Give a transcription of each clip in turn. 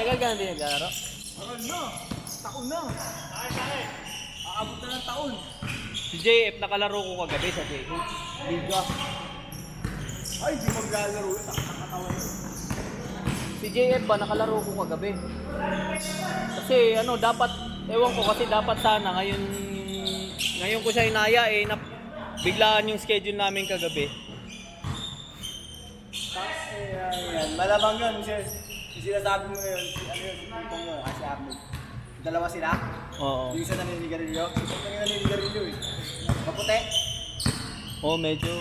Tagal ka na din naglalaro? Tagal na. Taon na. Aabot na ng taon. Si JF nakalaro ko kagabi sa JH. Liga. Ay, di maglalaro yun. Nakakatawan yun. Si JF ba nakalaro ko kagabi? Kasi ano dapat, ewan ko kasi dapat sana ngayon ko siya inaya biglaan yung schedule namin kagabi. Yan. Malamang yun. Yung sinasabi mo yun, ano yun, si Pipong yun, si Ahmed. Dalawa sila? Oo. Yung isa naninigarilyo? Yung isa naninigarilyo eh. Maputi? Oo, medyo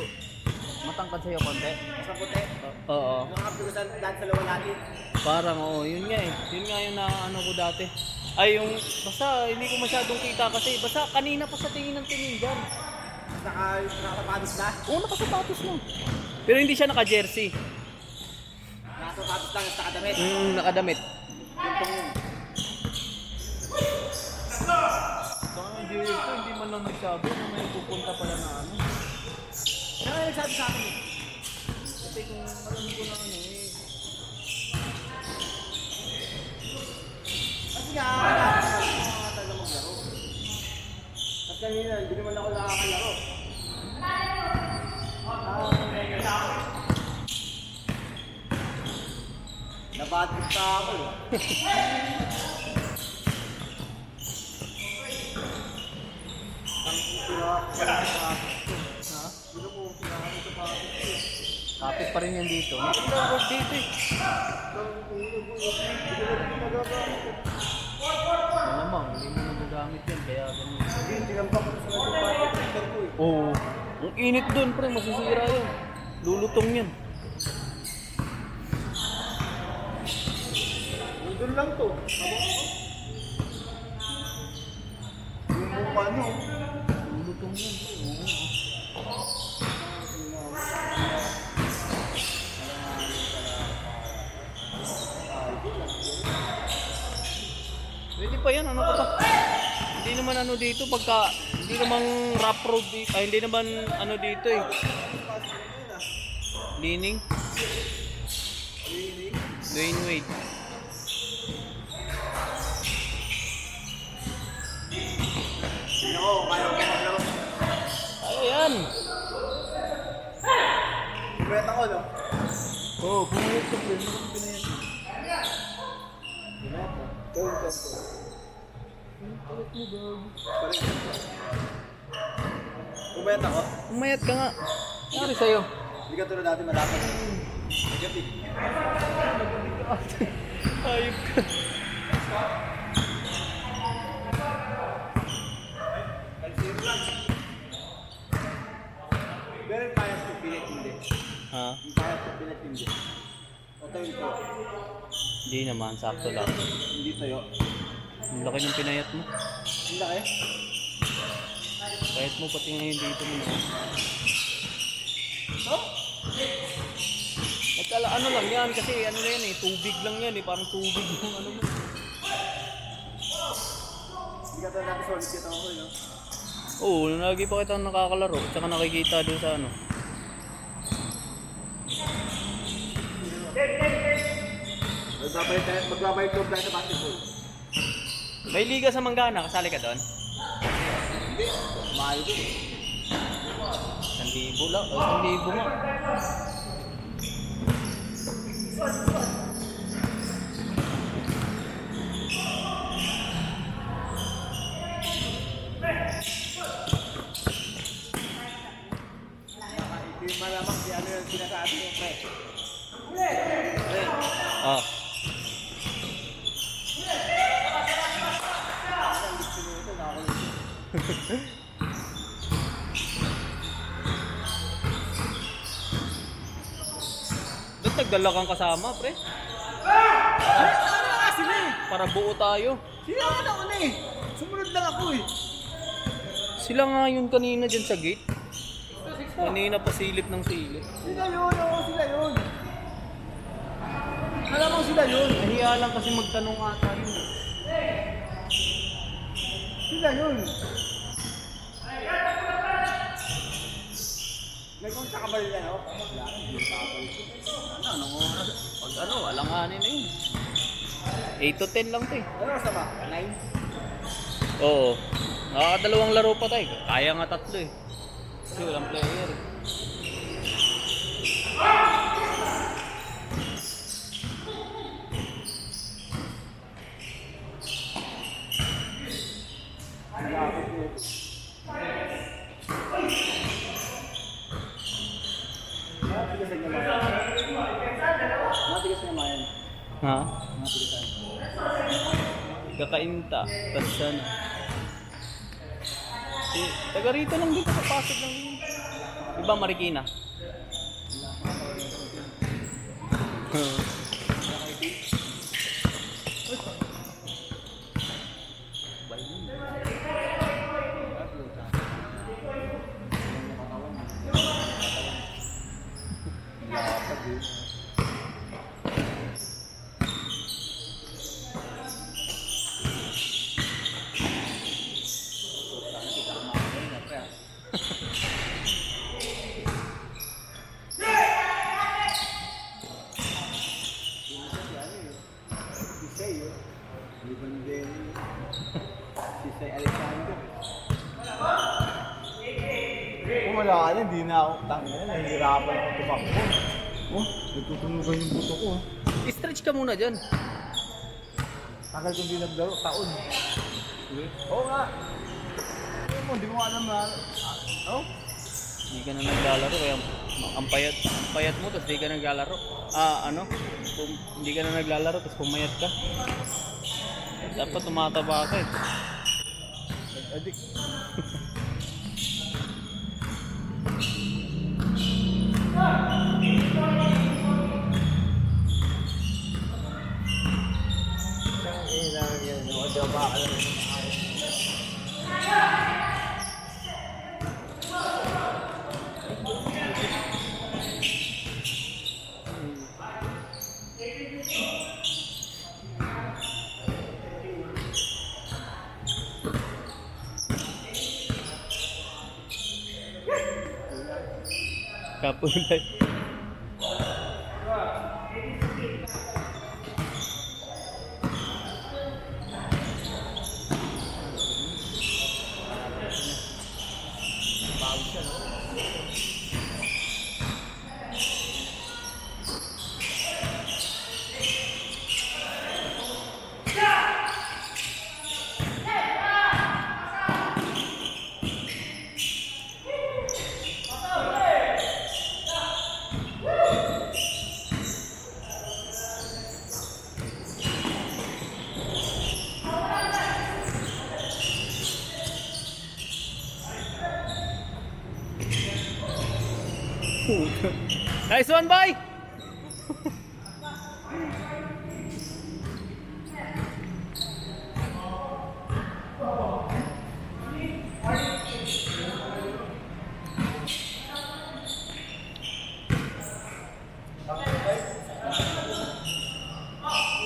matangkad sa'yo konti. Mas maputi? Oo. Nakakapigusan lahat sa lawa natin. Parang oo, yun nga eh. Yun nga yung naano ko dati. Ay yung, basta hindi ko masyadong kita kasi, basta kanina pa sa tingin ng tiningan. Nakasapatos na? Oo, nakasapatos lang. Pero hindi siya naka-jersey. Nakasapatos lang at nakadamit. Nakadamit. Pintong yun. Baka ng JF ko, hindi man lang nagsabi na may pupunta pala na ano. Ano nga nagsabi sa akin eh? Kasi kung alam ko na ano eh. Kasi nga, kailangan talaga maglaro. At kanina, hindi naman ako nakakalaro. Nabadit pa ako eh. Ha? Kapit pa rin yan dito. Maganda work dito eh. Malamang, hindi mo nagagamit yan. Kaya ganun. Hindi, tinampak ko sa nagpapakita ko eh. Oo. Ang init doon pre, masisira yan. Lulutong yan. Doon lang to. Yung mukha nyo. Lulutong yan. Oo. Pwede pa yan, ano ka pa? Hindi naman ano dito pagka, hindi naman rough road dito, ay hindi naman ano dito eh. Leaning. Dwayne Wade. Sino ko, kaya ko maglaro. Ayan. Kuwet ako, no? Oh, pumayot ka pre. Gawin ko. Kuwet ako. Pumayat ka nga. Nangyari sa'yo? Hindi ka tulad dati malapit. Negative. Ayop ka. Pero yung kaya ko pilit hindi. Ha? Yung kaya ko pilit hindi. O tayo ito. Hindi naman, sakto lang. Hindi sa'yo. Ang laki ng pinayat mo. Ang laki. Payat mo pati ngayon dito mo na. So? Ano lang yan kasi ano na yan eh, tubig lang yan eh, parang tubig yung ano mo. Hindi ka tulad dati solid kita ako, no? Oo, lagi pa kita nakakalaro, tsaka nakikita doon sa ano. Magbabalik ko tayo sa basketball. May liga sa Manggana, kasali ka doon? Hindi. Mahal ko. 1,000 lang, 1,000 nga. Hindi malamang si ano yung sinasabi mo, pre. Pre. Ah. Ang gusto mo ito, nakakulit. Doon nagdala kang kasama, pre. Ano nga sila eh? Para buo tayo. Sila ka na una eh. Sumunod lang ako eh. Sila nga yun kanina dyan sa gate. Kanina pa silip ng silip. Sila yun, oo, sila yun. Malamang sila yun. Nahiya lang kasi magtanong ata yun. Sila yun. May konta ka ba rin yan, oh? Wala, hindi pa ako. Ano, pag ano, alanganin na yun. 8 to 10 lang to eh. Ano kasama? 9? Oo. Nakakadalawang laro pa tayo. Kaya nga 3 eh. Kasi walang player eh. Malapit mo. Matigas na mayan. Matigas na mayan. Ha? Matigas na. Kakainta. Tapos ano. Taga rito lang dito. Papasok lang dito. Diba Marikina? Si Alexander. Kung wala ka na, hindi na ako tangin. Nahihirapan ako tumakbo. Oh, nagtutunugan yung buto ko. I-stretch ka muna dyan. Tagal kong di naglaro, taon. Oo nga. Hindi mo alam na. Oh? Hindi ka na naglalaro. Kaya ang payat mo, tapos hindi ka naglalaro. Kung hindi ka na naglalaro, tapos pumayat ka. Dapat tumataba ka eh. Nag-addict. Kapulay. Nice one, boy!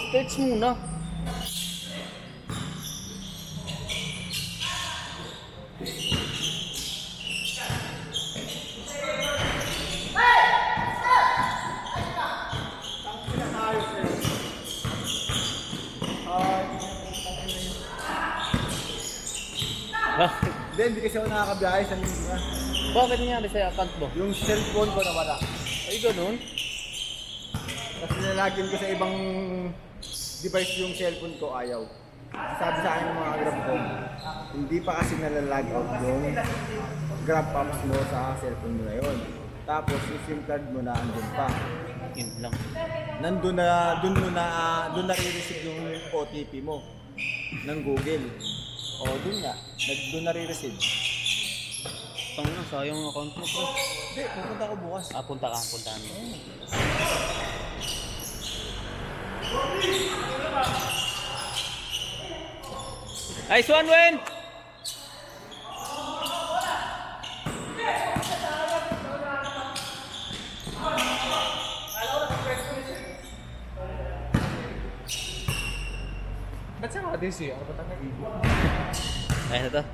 Stretch muna. Hindi kasi ako nakakabiyahe sa linggo. Bakit nangyari sa account mo? Yung cellphone ko nawala. Ay, ganun? Tapos nilalagyan ko sa ibang device yung cellphone ko, ayaw. Sabi sa akin ng mga grab ko, hindi pa kasi nalalag out yung grab apps mo sa cellphone mo na yun. Tapos yung SIM card mo na andun pa. Yun lang. Doon na re-receive yung OTP mo ng Google. O, doon na re-receive. Tangina, sayang ang account mo, bro. Hindi, pupunta ko bukas. Puntahan mo. Nice one, Wen! Ba't siya ka-DC? Ano ba tayo? Ayun na to.